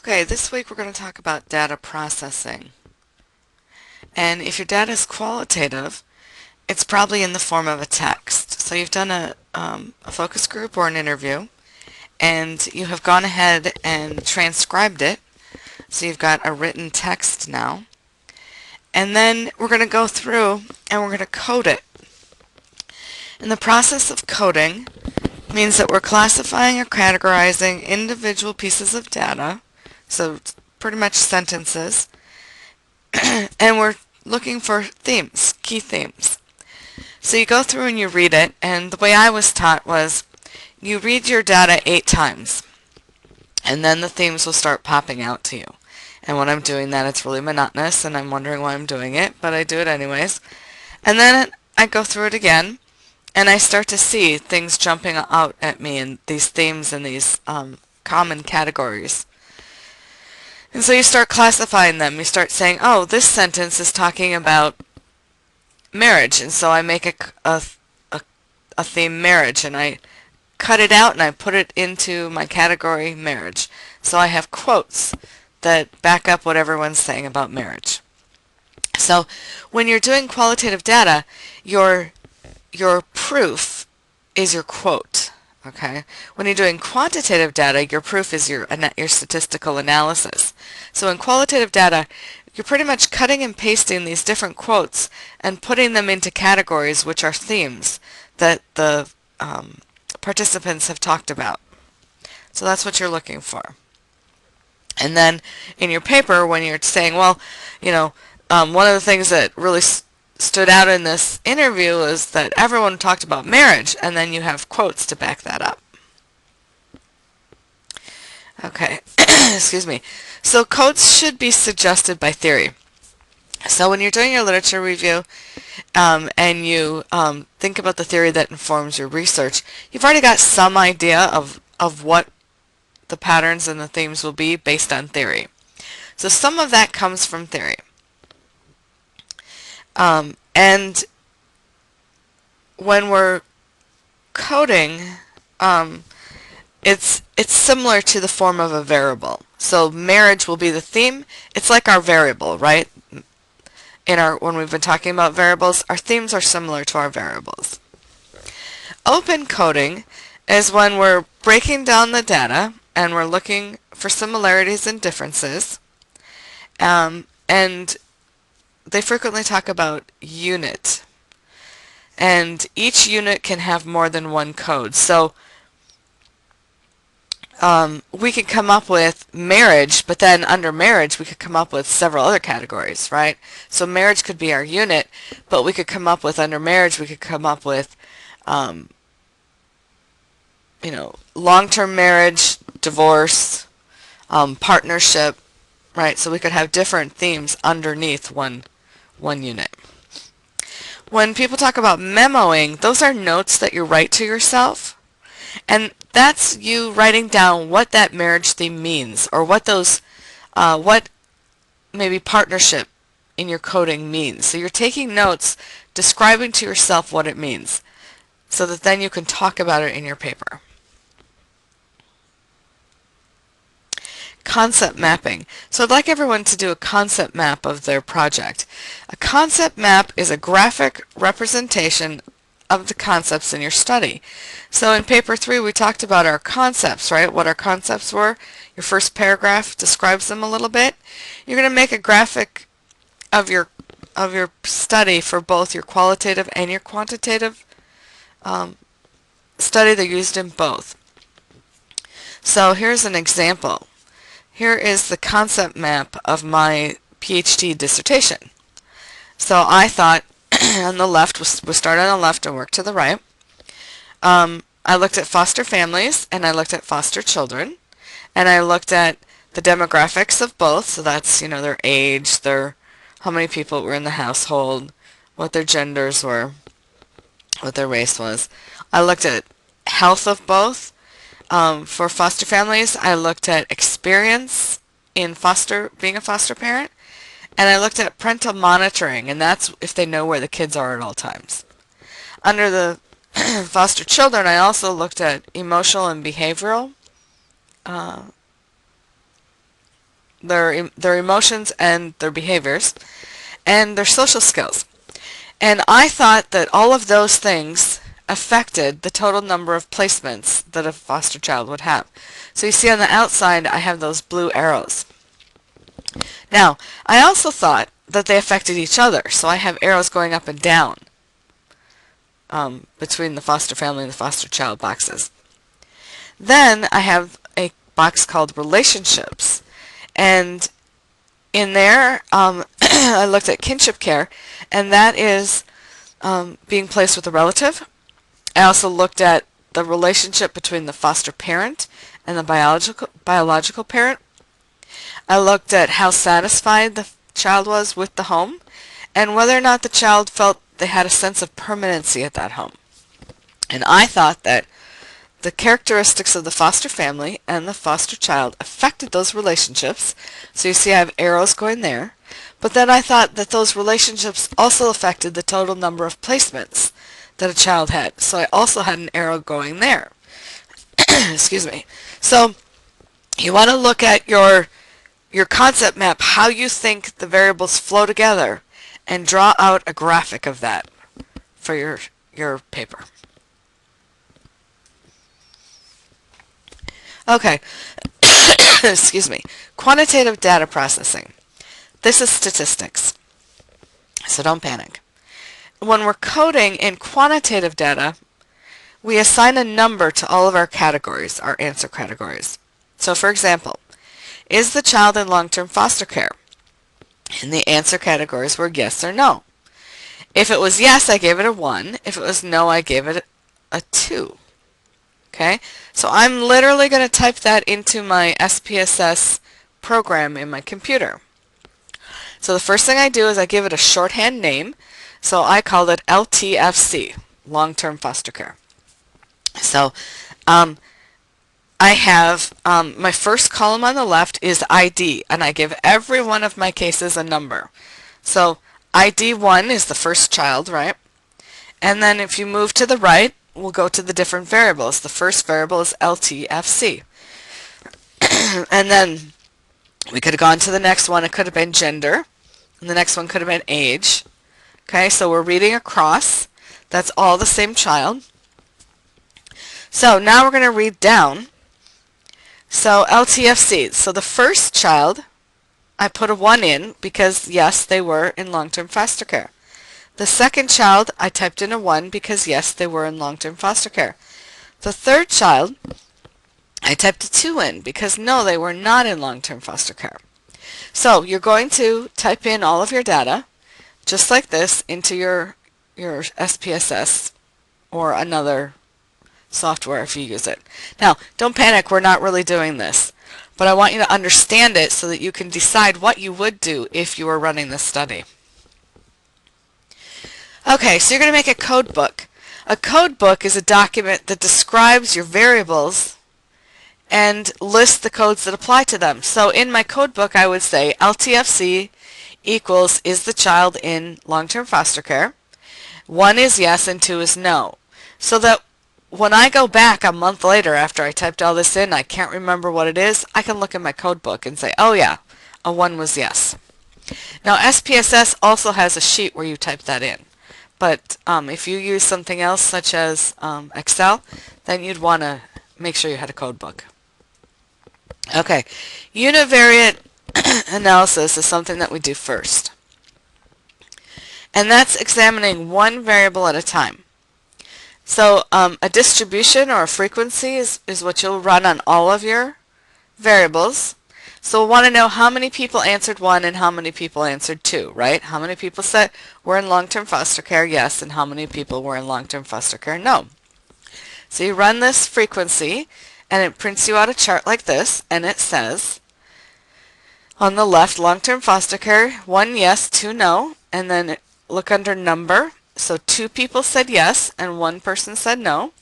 Okay, this week we're going to talk about data processing. And if your data is qualitative, it's probably in the form of a text. So you've done a focus group or an interview, and you have gone ahead and transcribed it. So you've got a written text now. And then we're going to go through and we're going to code it. And the process of coding means that we're classifying or categorizing individual pieces of data, so pretty much sentences, and we're looking for themes, key themes. So you go through and you read it, and the way I was taught was you read your data 8 times, and then the themes will start popping out to you. And when I'm doing that, it's really monotonous, and I'm wondering why I'm doing it, but I do it anyways. And then I go through it again, and I start to see things jumping out at me in these themes and these common categories. And so you start classifying them. You start saying, oh, this sentence is talking about marriage, and so I make a theme marriage, and I cut it out and I put it into my category marriage. So I have quotes that back up what everyone's saying about marriage. So when you're doing qualitative data, your proof is your quote. Okay. When you're doing quantitative data, your proof is your statistical analysis. So in qualitative data, you're pretty much cutting and pasting these different quotes and putting them into categories, which are themes that the participants have talked about. So that's what you're looking for. And then in your paper, when you're saying, well, one of the things that really stood out in this interview is that everyone talked about marriage, and then you have quotes to back that up. Okay, excuse me. So quotes should be suggested by theory. So when you're doing your literature review and you think about the theory that informs your research, you've already got some idea of what the patterns and the themes will be based on theory. So some of that comes from theory. And when we're coding, it's similar to the form of a variable. So marriage will be the theme. It's like our variable, right? When we've been talking about variables, our themes are similar to our variables. Open coding is when we're breaking down the data and we're looking for similarities and differences. And they frequently talk about unit. And each unit can have more than one code. So we could come up with marriage, but then under marriage we could come up with several other categories, right? So marriage could be our unit, but we could come up with, under marriage, we could come up with, long-term marriage, divorce, partnership, right? So we could have different themes underneath one unit. When people talk about memoing, those are notes that you write to yourself. And that's you writing down what that marriage theme means, or what maybe partnership in your coding means. So you're taking notes, describing to yourself what it means, so that then you can talk about it in your paper. Concept mapping. So I'd like everyone to do a concept map of their project. A concept map is a graphic representation of the concepts in your study. So in paper 3 we talked about our concepts, right? What our concepts were. Your first paragraph describes them a little bit. You're going to make a graphic of your study for both your qualitative and your quantitative study. They're used in both. So here's an example. Here is the concept map of my PhD dissertation. So I thought on the left, we'll start on the left and work to the right. I looked at foster families and I looked at foster children, and I looked at the demographics of both. So that's, their age, how many people were in the household, what their genders were, what their race was. I looked at health of both. For foster families, I looked at experience in being a foster parent, and I looked at parental monitoring, and that's if they know where the kids are at all times. Under the foster children, I also looked at emotional and behavioral their emotions and their behaviors, and their social skills. And I thought that all of those things affected the total number of placements that a foster child would have. So you see on the outside I have those blue arrows. Now, I also thought that they affected each other, so I have arrows going up and down between the foster family and the foster child boxes. Then I have a box called relationships, and in there I looked at kinship care, and that is being placed with a relative. I also looked at the relationship between the foster parent and the biological parent. I looked at how satisfied the child was with the home and whether or not the child felt they had a sense of permanency at that home. And I thought that the characteristics of the foster family and the foster child affected those relationships. So you see I have arrows going there. But then I thought that those relationships also affected the total number of placements that a child had. So I also had an arrow going there. Excuse me. So you want to look at your concept map, how you think the variables flow together, and draw out a graphic of that for your paper. Okay. Excuse me. Quantitative data processing. This is statistics, so don't panic. When we're coding in quantitative data, we assign a number to all of our categories, our answer categories. So for example, is the child in long-term foster care? And the answer categories were yes or no. If it was yes, I gave it a 1. If it was no, I gave it a 2. Okay? So I'm literally going to type that into my SPSS program in my computer. So the first thing I do is I give it a shorthand name. So I called it LTFC, long-term foster care. So I have my first column on the left is ID, and I give every one of my cases a number. So ID 1 is the first child, right? And then if you move to the right, we'll go to the different variables. The first variable is LTFC. And then we could have gone to the next one. It could have been gender. And the next one could have been age. Okay, so we're reading across. That's all the same child. So now we're going to read down. So LTFC. So the first child, I put a 1 in because, yes, they were in long-term foster care. The second child, I typed in a 1 because, yes, they were in long-term foster care. The third child, I typed a 2 in because, no, they were not in long-term foster care. So you're going to type in all of your data, just like this, into your SPSS or another software if you use it. Now, don't panic, we're not really doing this, but I want you to understand it so that you can decide what you would do if you were running this study. Okay, so you're going to make a code book. A code book is a document that describes your variables and lists the codes that apply to them. So in my code book I would say LTFC equals is the child in long-term foster care. 1 is yes and 2 is no. So that when I go back a month later after I typed all this in, I can't remember what it is, I can look in my code book and say, oh yeah, a 1 was yes. Now SPSS also has a sheet where you type that in. But if you use something else such as Excel, then you'd want to make sure you had a code book. Okay, univariate analysis is something that we do first. And that's examining one variable at a time. So a distribution or a frequency is what you'll run on all of your variables. So we'll want to know how many people answered 1 and how many people answered 2, right? How many people said were in long-term foster care, yes, and how many people were in long-term foster care, no. So you run this frequency and it prints you out a chart like this, and it says on the left, long-term foster care, 1 yes, 2 no, and then look under number. So 2 people said yes and 1 person said no.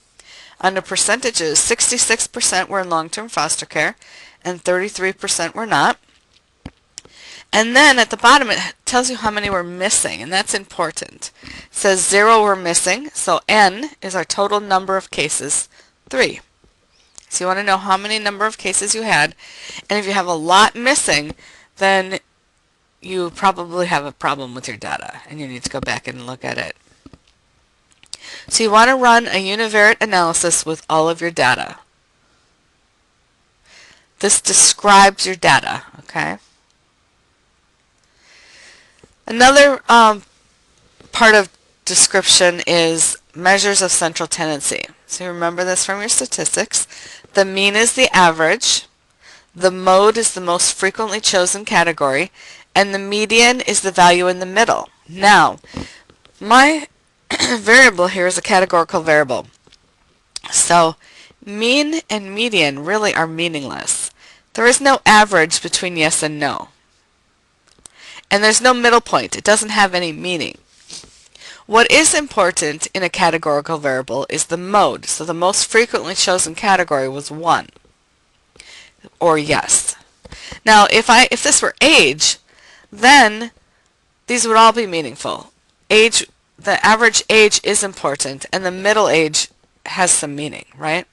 Under percentages, 66% were in long-term foster care and 33% were not. And then at the bottom it tells you how many were missing, and that's important. It says 0 were missing, so N is our total number of cases, 3. So you want to know how many number of cases you had, and if you have a lot missing, then you probably have a problem with your data and you need to go back and look at it. So you want to run a univariate analysis with all of your data. This describes your data, okay? Another part of description is measures of central tendency. So remember this from your statistics. The mean is the average, the mode is the most frequently chosen category, and the median is the value in the middle. Now, my variable here is a categorical variable. So mean and median really are meaningless. There is no average between yes and no. And there's no middle point. It doesn't have any meaning. What is important in a categorical variable is the mode. So the most frequently chosen category was 1, or yes. Now if this were age, then these would all be meaningful. Age, the average age is important, and the middle age has some meaning, right?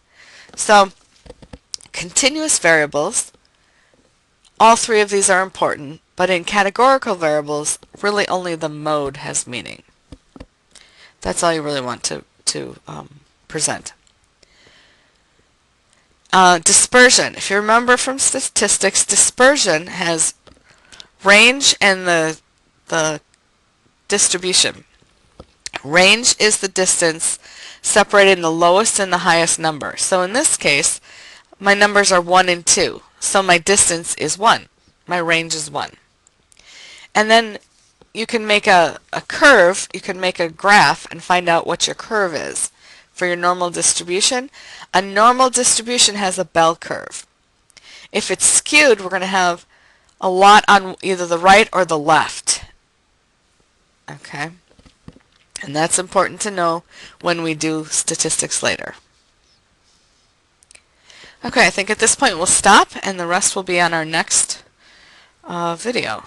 So continuous variables, all three of these are important, but in categorical variables, really only the mode has meaning. That's all you really want to present. Dispersion. If you remember from statistics, dispersion has range and the distribution. Range is the distance separating the lowest and the highest number. So in this case, my numbers are 1 and 2. So my distance is 1. My range is 1. And then you can make a curve, you can make a graph and find out what your curve is. For your normal distribution, a normal distribution has a bell curve. If it's skewed, we're going to have a lot on either the right or the left. Okay? And that's important to know when we do statistics later. Okay, I think at this point we'll stop, and the rest will be on our next video.